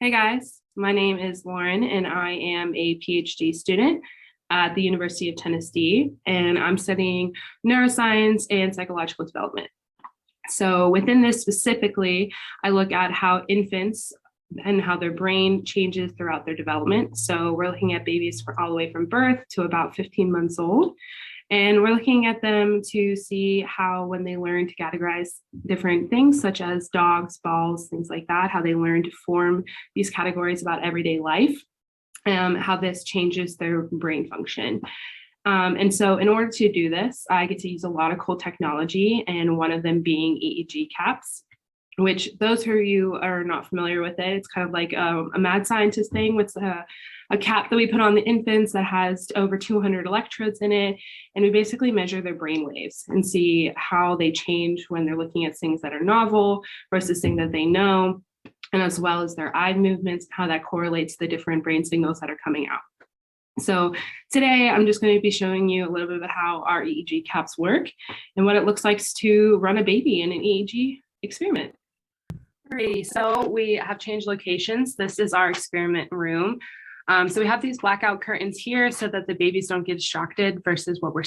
Hey guys, my name is Lauren and I am a PhD student at the University of Tennessee, and I'm studying neuroscience and psychological development. So within this specifically, I look at how infants and how their brain changes throughout their development. So we're looking at babies all the way from birth to about 15 months old. And we're looking at them to see how, when they learn to categorize different things, such as dogs, balls, things like that, how they learn to form these categories about everyday life, how this changes their brain function. And so in order to do this, I get to use a lot of cool technology, and one of them being EEG caps, which those of you are not familiar with it, it's kind of like a mad scientist thing with a cap that we put on the infants that has over 200 electrodes in it. And we basically measure their brain waves and see how they change when they're looking at things that are novel versus things that they know, and as well as their eye movements, how that correlates to the different brain signals that are coming out. So today I'm just going to be showing you a little bit about how our EEG caps work and what it looks like to run a baby in an EEG experiment. Alrighty, so we have changed locations. This is our experiment room. So we have these blackout curtains here so that the babies don't get distracted versus what we're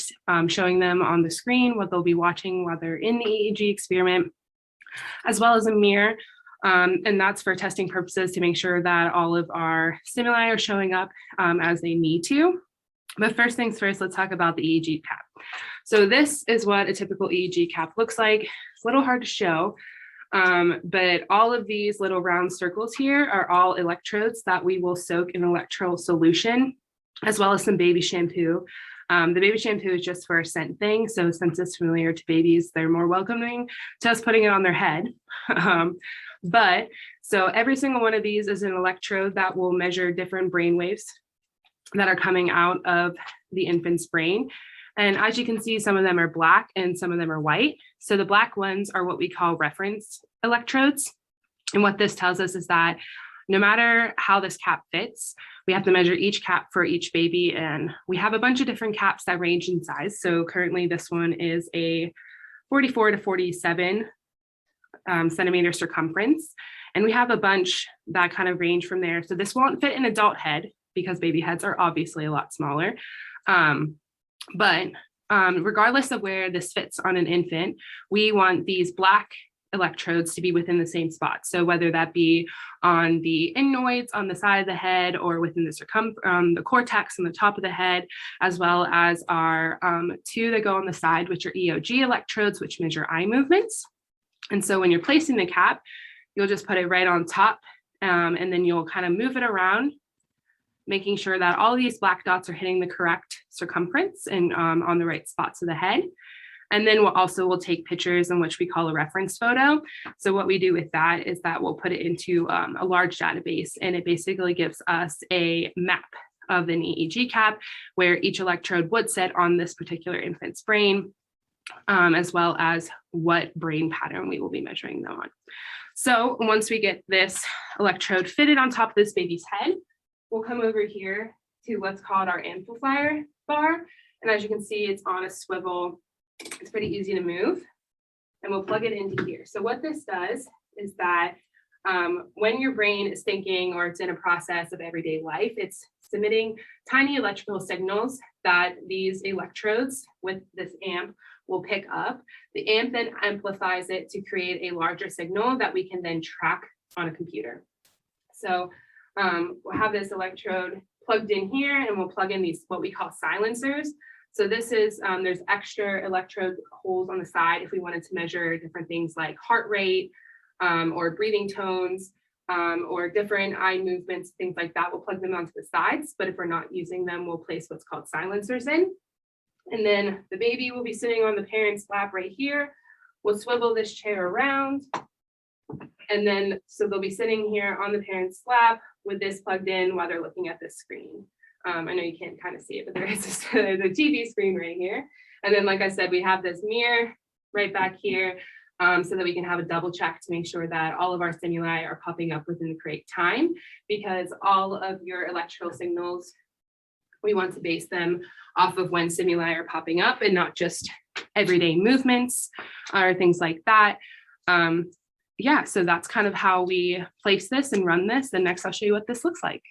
showing them on the screen, what they'll be watching while they're in the EEG experiment, as well as a mirror. And that's for testing purposes to make sure that all of our stimuli are showing up as they need to. But first things first, let's talk about the EEG cap. So this is what a typical EEG cap looks like. It's a little hard to show. But all of these little round circles here are all electrodes that we will soak in electro solution, as well as some baby shampoo. The baby shampoo is just for a scent thing. So since it's familiar to babies, they're more welcoming to us putting it on their head. But so every single one of these is an electrode that will measure different brain waves that are coming out of the infant's brain. And as you can see, some of them are black and some of them are white. So the black ones are what we call reference electrodes. And what this tells us is that no matter how this cap fits, we have to measure each cap for each baby. And we have a bunch of different caps that range in size. So currently this one is a 44 to 47 centimeter circumference. And we have a bunch that kind of range from there. So this won't fit an adult head because baby heads are obviously a lot smaller. But regardless of where this fits on an infant, we want these black electrodes to be within the same spot. So whether that be on the inoids on the side of the head or within the cortex on the top of the head, as well as our two that go on the side, which are EOG electrodes, which measure eye movements. And so when you're placing the cap, you'll just put it right on top, and then you'll kind of move it around, making sure that all of these black dots are hitting the correct circumference and on the right spots of the head. And then we'll take pictures in which we call a reference photo. So what we do with that is that we'll put it into a large database, and it basically gives us a map of an EEG cap where each electrode would sit on this particular infant's brain, as well as what brain pattern we will be measuring them on. So once we get this electrode fitted on top of this baby's head, we'll come over here to what's called our amplifier bar. And as you can see, it's on a swivel. It's pretty easy to move. And we'll plug it into here. So what this does is that when your brain is thinking or it's in a process of everyday life, it's submitting tiny electrical signals that these electrodes with this amp will pick up. The amp then amplifies it to create a larger signal that we can then track on a computer. So we'll have this electrode plugged in here, and we'll plug in these what we call silencers. So this is, there's extra electrode holes on the side if we wanted to measure different things like heart rate or breathing tones or different eye movements, things like that. We'll plug them onto the sides, but if we're not using them, we'll place what's called silencers in. And then the baby will be sitting on the parent's lap right here. We'll swivel this chair around. And then, so they'll be sitting here on the parent's lap with this plugged in while they're looking at this screen. I know you can't kind of see it, but there's a TV screen right here. And then, like I said, we have this mirror right back here so that we can have a double check to make sure that all of our stimuli are popping up within the correct time, because all of your electrical signals, we want to base them off of when stimuli are popping up and not just everyday movements or things like that. yeah, so that's kind of how we place this and run this. And next I'll show you what this looks like.